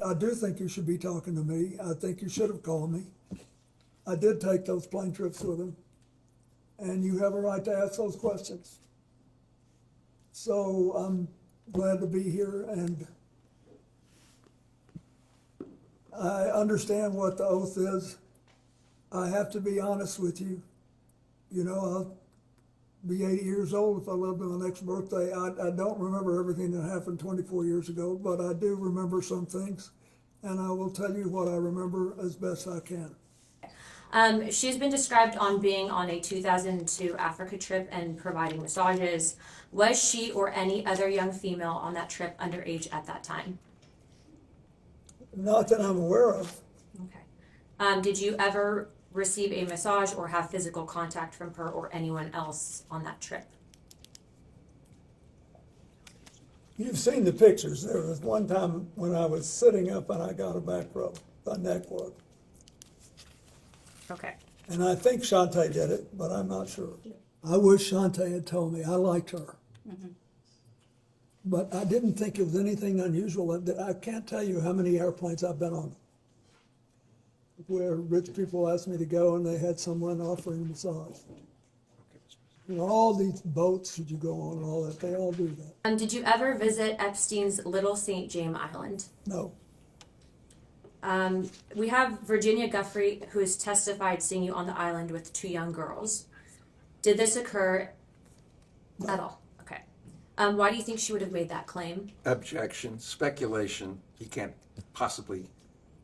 I do think you should be talking to me. I think you should have called me. I did take those plane trips with him, and you have a right to ask those questions. So I'm glad to be here, and I understand what the oath is. I have to be honest with you. You know, I'll be 80 years old if I live to my next birthday. I don't remember everything that happened 24 years ago, but I do remember some things, and I will tell you what I remember as best I can. She's been described on being on a 2002 Africa trip and providing massages. Was she or any other young female on that trip underage at that time? Not that I'm aware of. Okay. Did you ever receive a massage or have physical contact from her or anyone else on that trip? You've seen the pictures. There was one time when I was sitting up and I got a back rub, a neck rub. Okay. And I think Shantae did it, but I'm not sure. I wish Shantae had told me. I liked her. Mm-hmm. But I didn't think it was anything unusual. I can't tell you how many airplanes I've been on where rich people asked me to go and they had someone offering a massage. You know, all these boats that you go on and all that, they all do that. Did you ever visit Epstein's Little St. James Island? No. We have Virginia Guffrey, who has testified seeing you on the island with two young girls. Did this occur at all? Okay. Why do you think she would have made that claim? Objection, speculation. He can't possibly.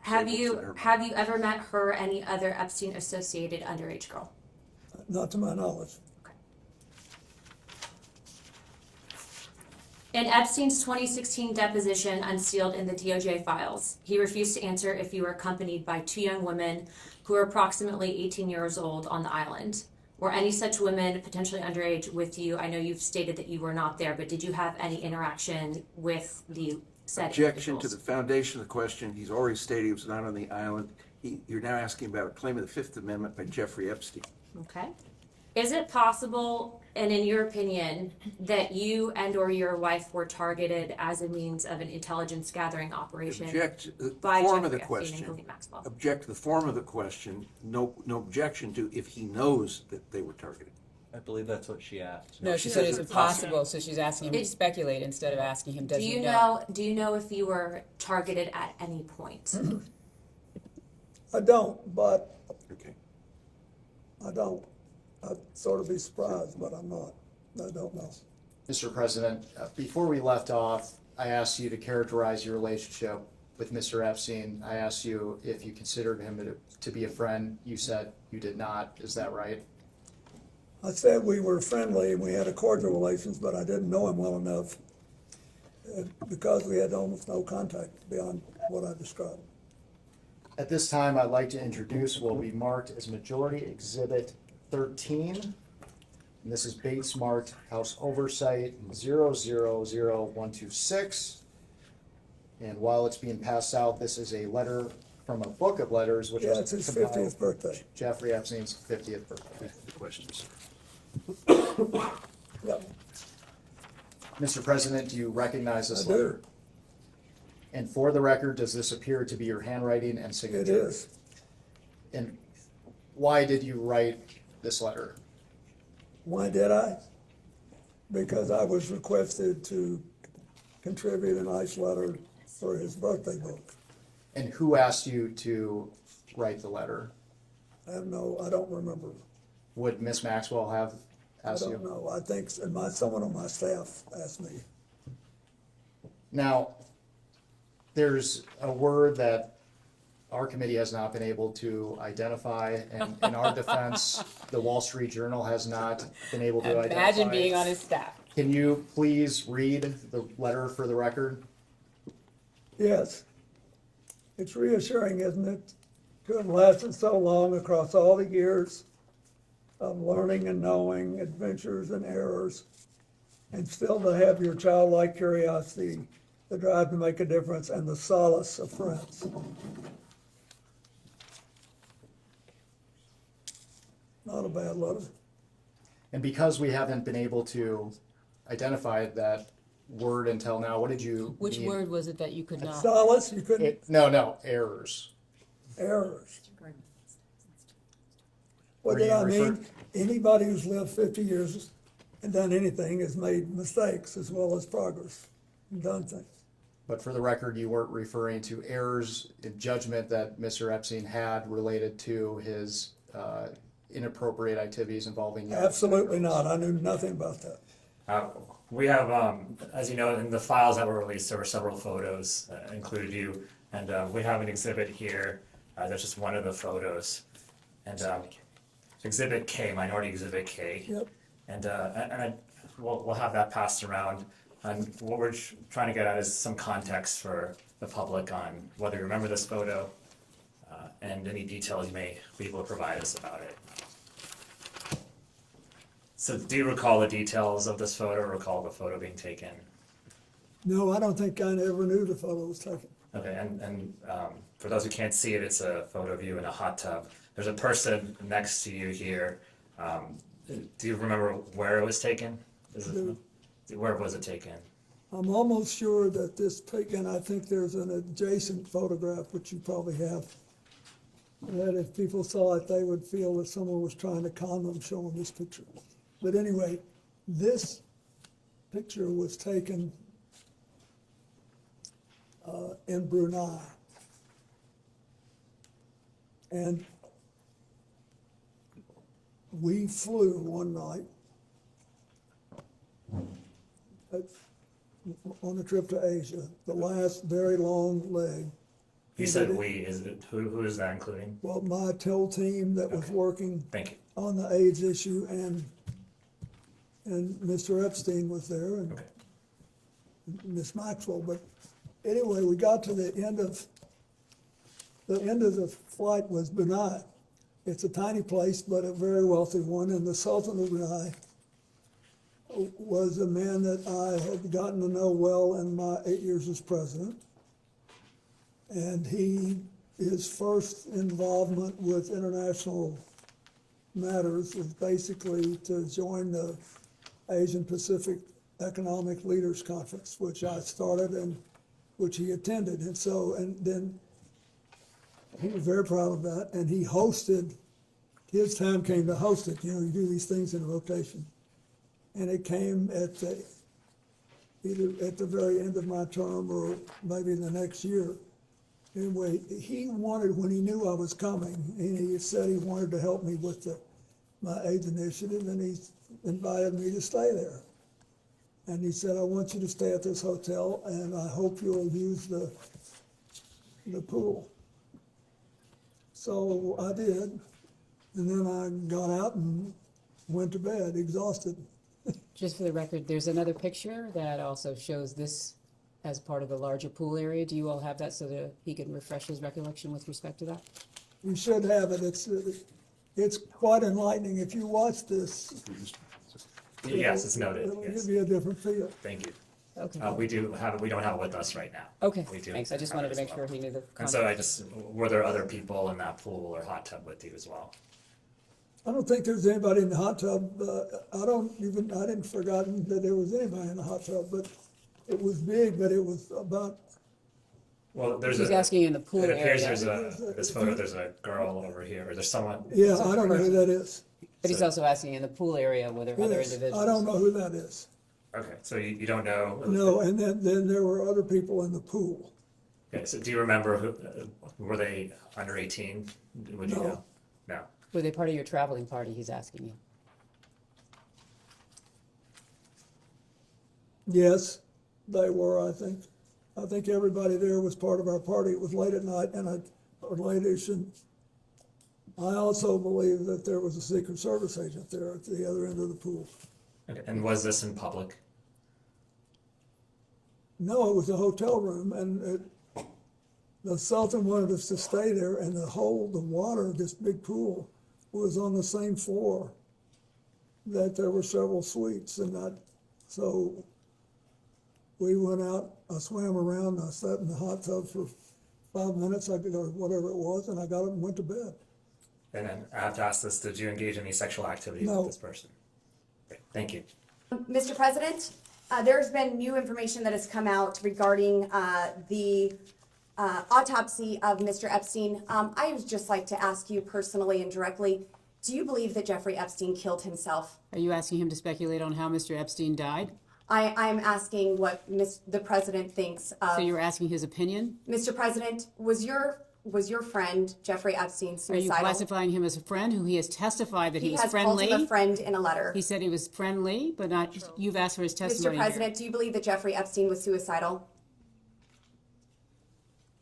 Have you ever met her or any other Epstein associated underage girl? Not to my knowledge. Okay. In Epstein's 2016 deposition unsealed in the DOJ files, he refused to answer if you were accompanied by two young women who were approximately 18 years old on the island. Were any such women potentially underage with you? I know you've stated that you were not there, but did you have any interaction with the said Objection individuals? to the foundation of the question. He's already stated he was not on the island. You're now asking about a claim of the Fifth Amendment by Jeffrey Epstein. Okay. Is it possible, and in your opinion, that you and or your wife were targeted as a means of an intelligence gathering operation Object to the by form Jeffrey of the Epstein question. and Ghislaine Maxwell? Object to the form of the question. No objection to if he knows that they were targeted. I believe that's what she asked. No, she said it's impossible, so she's asking him to speculate instead of asking him, does he know? Do you know if you were targeted at any point? I don't, but Okay. I don't. I'd sort of be surprised, but I'm not. I don't know. Mr. President, before we left off, I asked you to characterize your relationship with Mr. Epstein. I asked you if you considered him to be a friend. You said you did not. Is that right? I said we were friendly and we had a cordial relations, but I didn't know him well enough because we had almost no contact beyond what I described. At this time, I'd like to introduce what will be marked as Majority Exhibit 13. And this is Bates marked House Oversight 000126. And while it's being passed out, this is a letter from a book of letters, which Yeah, it's his 50th birthday. Jeffrey Epstein's 50th birthday. The questions. Yep, Mr. President, do you recognize this I letter? do. And for the record, does this appear to be your handwriting and It signature? is. And why did you write this letter? Why did I? Because I was requested to contribute a nice letter for his birthday book. And who asked you to write the letter? I don't remember. Would Miss Maxwell have I asked don't you? know. I think someone on my staff asked me. Now, there's a word that our committee has not been able to identify, and in our defense, the Wall Street Journal has not been able to identify. Imagine being on his staff. Can you please read the letter for the record? Yes. It's reassuring, isn't it, to have lasted so long across all the years of learning and knowing, adventures and errors, and still to have your childlike curiosity, the drive to make a difference, and the solace of friends. Not a bad letter. And because we haven't been able to identify that word until now. What did you Which mean? word was it that you could not? Solace, you couldn't, No, errors. errors. What Were did you I mean? refer- Anybody who's lived 50 years and done anything has made mistakes as well as progress and done things. But for the record, you weren't referring to errors in judgment that Mr. Epstein had related to his inappropriate activities involving young Absolutely girls. not. I knew nothing about that. We have, as you know, in the files that were released, there were several photos that included you, and we have an exhibit here. That's just one of the photos, and Exhibit K, Minority Exhibit K. Yep. And we'll have that passed around. And what we're trying to get at is some context for the public on whether you remember this photo and any details you may be able to provide us about it. So do you recall the details of this photo, or recall the photo being taken? No, I don't think I ever knew the photo was taken. Okay, and for those who can't see it, it's a photo of you in a hot tub. There's a person next to you here. Do you remember where it was taken? Where was it taken? I'm almost sure that this taken, I think there's an adjacent photograph, which you probably have, that if people saw it, they would feel that someone was trying to con them showing this picture. But anyway, this picture was taken in Brunei. And we flew one night on a trip to Asia, the last very long leg. You said we, is it, who is that including? Well, my TIL team that was working Thank you. on the AIDS issue, and Mr. Epstein was there, and Okay. Miss Maxwell. But anyway, we got to the end of the flight was Brunei. It's a tiny place, but a very wealthy one, and the Sultan of Brunei was a man that I had gotten to know well in my 8 years as president. And his first involvement with international matters was basically to join the Asian Pacific Economic Leaders Conference, which I started and which he attended. And so, and then he was very proud of that, and he hosted, his time came to host it. You know, you do these things in rotation. And it came at either at the very end of my term or maybe the next year. Anyway, he wanted, when he knew I was coming, he said he wanted to help me with my AIDS initiative, and he invited me to stay there. And he said, I want you to stay at this hotel, and I hope you'll use the pool. So I did, and then I got out and went to bed, exhausted. Just for the record, there's another picture that also shows this as part of the larger pool area. Do you all have that so that he can refresh his recollection with respect to that? You should have it. It's quite enlightening. If you watch this, Yes, it's noted. it'll Yes. give you a different feel. Thank you. Okay. We don't have it with us right now. Okay, We do thanks. I just have wanted it to as make well. sure he knew the And so context. were there other people in that pool or hot tub with you as well? I don't think there's anybody in the hot tub. I didn't forgotten that there was anybody in the hot tub, but it was big, but it was about, Well, there's He's asking in the pool it appears area. there's this photo, there's a girl over here, or there's someone. yeah, I don't know who that is. But he's also asking in the pool area were there other Yes, individuals? I don't know who that is. Okay, so you don't know? No, and then there were other people in the pool. Okay, so do you remember were they under 18? Would you No. know? No. Were they part of your traveling party, he's asking you? Yes, they were, I think. I think everybody there was part of our party. It was late at night or late-ish, and I also believe that there was a Secret Service agent there at the other end of the pool. Okay, and was this in public? No, it was a hotel room, and the Sultan wanted us to stay there, and the water of this big pool was on the same floor that there were several suites, and so we went out, I swam around, I sat in the hot tub for 5 minutes, or whatever it was, and I got up and went to bed. And then I have to ask this, did you engage in any sexual activity No. with this person? Okay, thank you. Mr. President, There's been new information that has come out regarding the autopsy of Mr. Epstein. I would just like to ask you personally and directly, do you believe that Jeffrey Epstein killed himself? Are you asking him to speculate on how Mr. Epstein died? I'm asking what the president thinks of. So you're asking his opinion? Mr. President, was your friend Jeffrey Epstein Are suicidal? you classifying him as a friend who he has testified that he was has called friendly? him a friend in a letter. He said he was friendly, but not, you've asked for his testimony Mr. here. President, do you believe that Jeffrey Epstein was suicidal?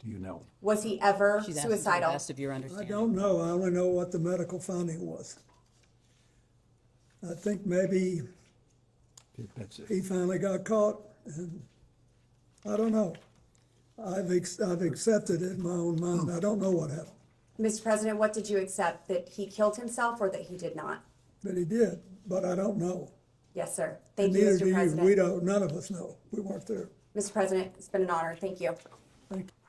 Do you know? Was he ever She's asking for the suicidal? best of your I understanding. don't know. I only know what the medical finding was. I think maybe That's it. he finally got caught, and I don't know. I've accepted it in my own mind. I don't know what happened, Mr. President, what did you accept? That he killed himself or that he did not? but he did, but I don't know. Yes, sir. And Thank you, neither do Mr. you. President. We don't, none of us know. We weren't there. Mr. President, it's been an honor. Thank you.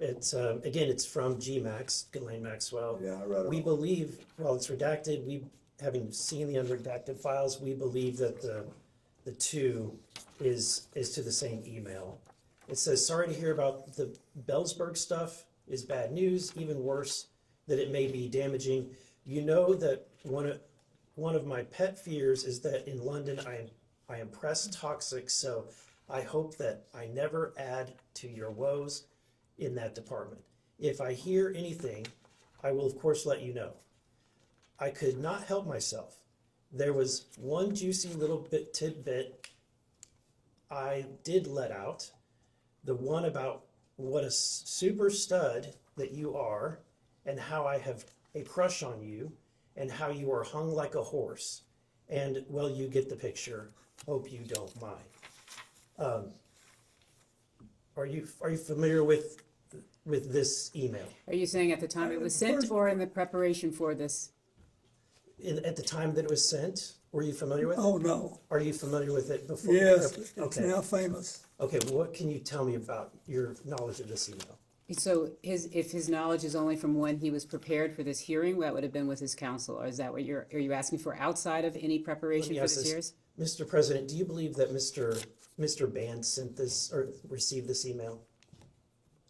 It's, again, it's from GMAX, Ghislaine Maxwell. Yeah, I read it We all. believe, while it's redacted, having seen the unredacted files, we believe that the two is to the same email. It says, sorry to hear about the Bellsberg stuff is bad news, even worse, that it may be damaging. You know that one of my pet fears is that in London I am press toxic, so I hope that I never add to your woes in that department. If I hear anything, I will of course let you know. I could not help myself. There was one juicy little tidbit I did let out, the one about what a super stud that you are and how I have a crush on you and how you are hung like a horse. And well, you get the picture. Hope you don't mind. Are you familiar with this email? Are you saying at the time it was sent or in the preparation for this? At the time that it was sent, were you familiar with it? Oh, no. Are you familiar with it before? Yes, it's Okay. now famous. Okay, well, what can you tell me about your knowledge of this email? So if his knowledge is only from when he was prepared for this hearing, that would have been with his counsel, or is that what are you asking for outside of any preparation for this hearing? Mr. President, do you believe that Mr. Band sent this or received this email?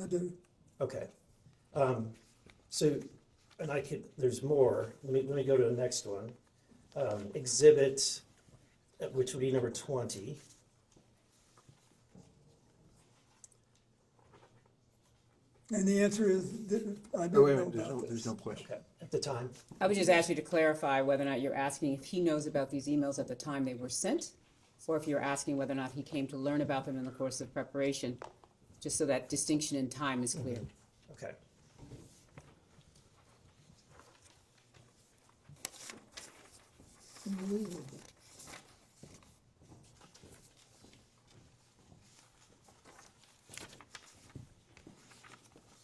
I do. Okay. So, and there's more. Let me go to the next one. Exhibit, which would be number 20. And the answer is, I Oh, didn't wait a know minute, about there's this. no question. Okay, at the time. I would just ask you to clarify whether or not you're asking if he knows about these emails at the time they were sent, or if you're asking whether or not he came to learn about them in the course of preparation, just so that distinction in time is clear. Okay.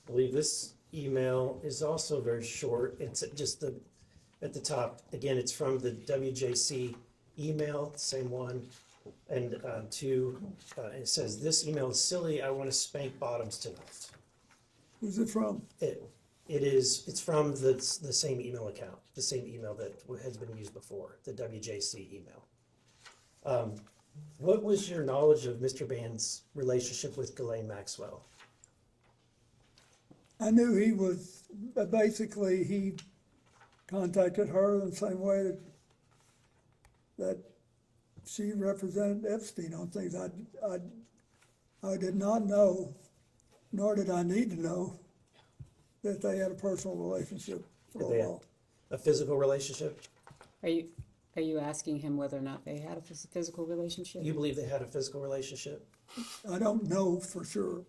I believe this email is also very short. It's just at the top, again, it's from the WJC email, same one. And it says, this email is silly. I want to spank bottoms tonight. Who's it from? It's from the same email account, the same email that has been used before, the WJC email. What was your knowledge of Mr. Band's relationship with Ghislaine Maxwell? I knew he was, basically, he contacted her in the same way that she represented Epstein on things. I did not know, nor did I need to know, that they had a personal relationship for Did they a have while. a physical relationship? Are you asking him whether or not they had a physical relationship? You believe they had a physical relationship? I don't know for sure.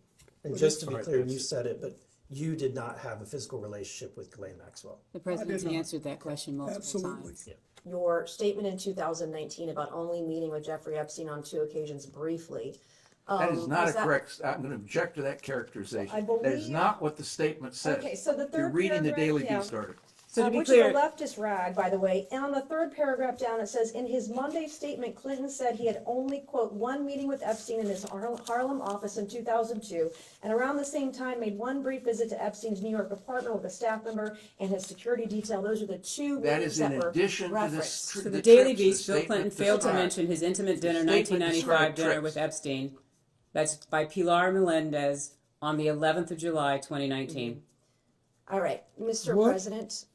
And But just to be Alright, clear, that's you it. said it, but you did not have a physical relationship with Ghislaine Maxwell. The president's not. answered that question multiple Absolutely. times. Your statement in 2019 about only meeting with Jeffrey Epstein on 2 occasions briefly. That is not was a correct, I'm going to object to that characterization. I That is believe- not what the statement says. Okay, so the You're third reading the paragraph, Daily yeah. Beast article. So to be which clear, is a leftist rag, by the way. And on the third paragraph down, it says, in his Monday statement, Clinton said he had only, quote, one meeting with Epstein in his Harlem office in 2002, and around the same time made one brief visit to Epstein's New York apartment with a staff member and his security detail. Those are the two That meetings is that in were addition to this. referenced. so the the Daily trips, the Beast, Bill statement Clinton failed to described. mention his intimate dinner, The statement 1995 described dinner trips. with Epstein. That's by Pilar Melendez on the 11th of July, 2019. All right, Mr. What? President,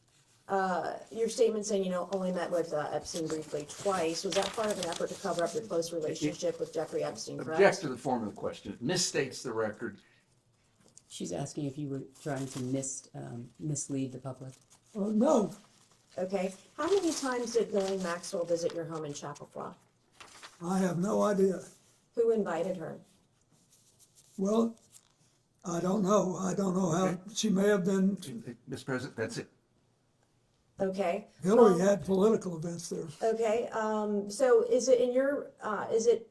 your statement saying, only met with Epstein briefly twice, was that part of an effort to cover up your close relationship with Jeffrey Epstein, correct? Object to the form of the question. It misstates the record. She's asking if you were trying to mislead the public. No, Okay, how many times did Ghislaine Maxwell visit your home in Chappaqua? I have no idea. Who invited her? Well, I don't know. I don't know how, she may have been, Mr. President, that's it. Okay. Hillary had political events there. Okay, so is it is it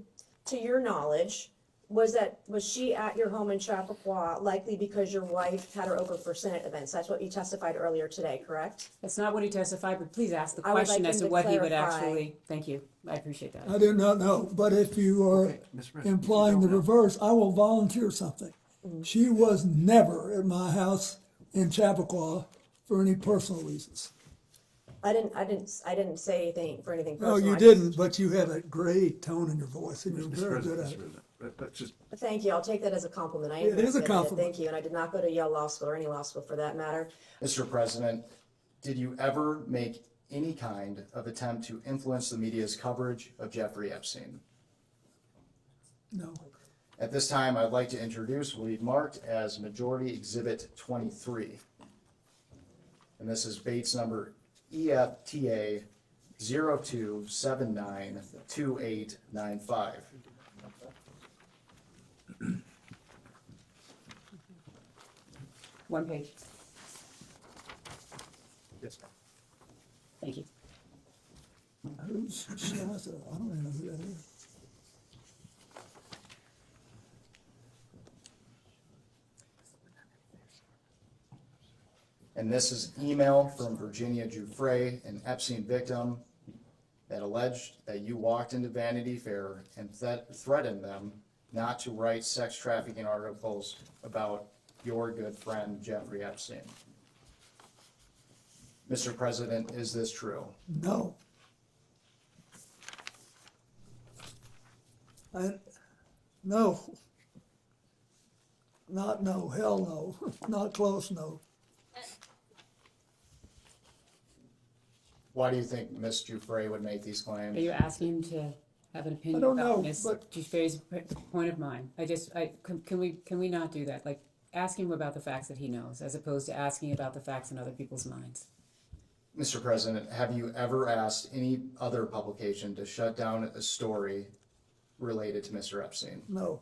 to your knowledge, was she at your home in Chappaqua likely because your wife had her over for Senate events? That's what you testified earlier today, correct? That's not what he testified, but please ask the I would question like as him to to what he would clarify. actually, thank you, I appreciate that. I do not know, but if you are Okay, Mr. President, implying the you don't know. reverse, I will volunteer something. She was never at my house in Chappaqua for any personal reasons. I didn't say anything for anything No, personal. you I didn't, but you had a great tone in your voice, and you're Mr. very good President, at Mr. it. President, let's just, Thank you, I'll take that as a compliment. I am It is a very good at compliment. Thank you, and I did not go to Yale Law School or any law school for that matter. Mr. President, did you ever make any kind of attempt to influence the media's coverage of Jeffrey Epstein? No. At this time, I'd like to introduce what we've marked as Majority Exhibit 23. And this is Bates number EFTA 02792895. One page, yes, ma'am. thank you. Who's Shazza? I don't even know who that is. And this is email from Virginia Giuffre, an Epstein victim, that alleged that you walked into Vanity Fair and threatened them not to write sex trafficking articles about your good friend Jeffrey Epstein. Mr. President, is this true? No. No. Not no, hell no, not close, no. Why do you think Ms. Giuffre would make these Are claims? you asking him to have an opinion I don't about know, Ms. but- Giuffre's point of mind? Can we not do that? Like, ask him about the facts that he knows, as opposed to asking about the facts in other people's minds. Mr. President, have you ever asked any other publication to shut down a story related to Mr. Epstein? No.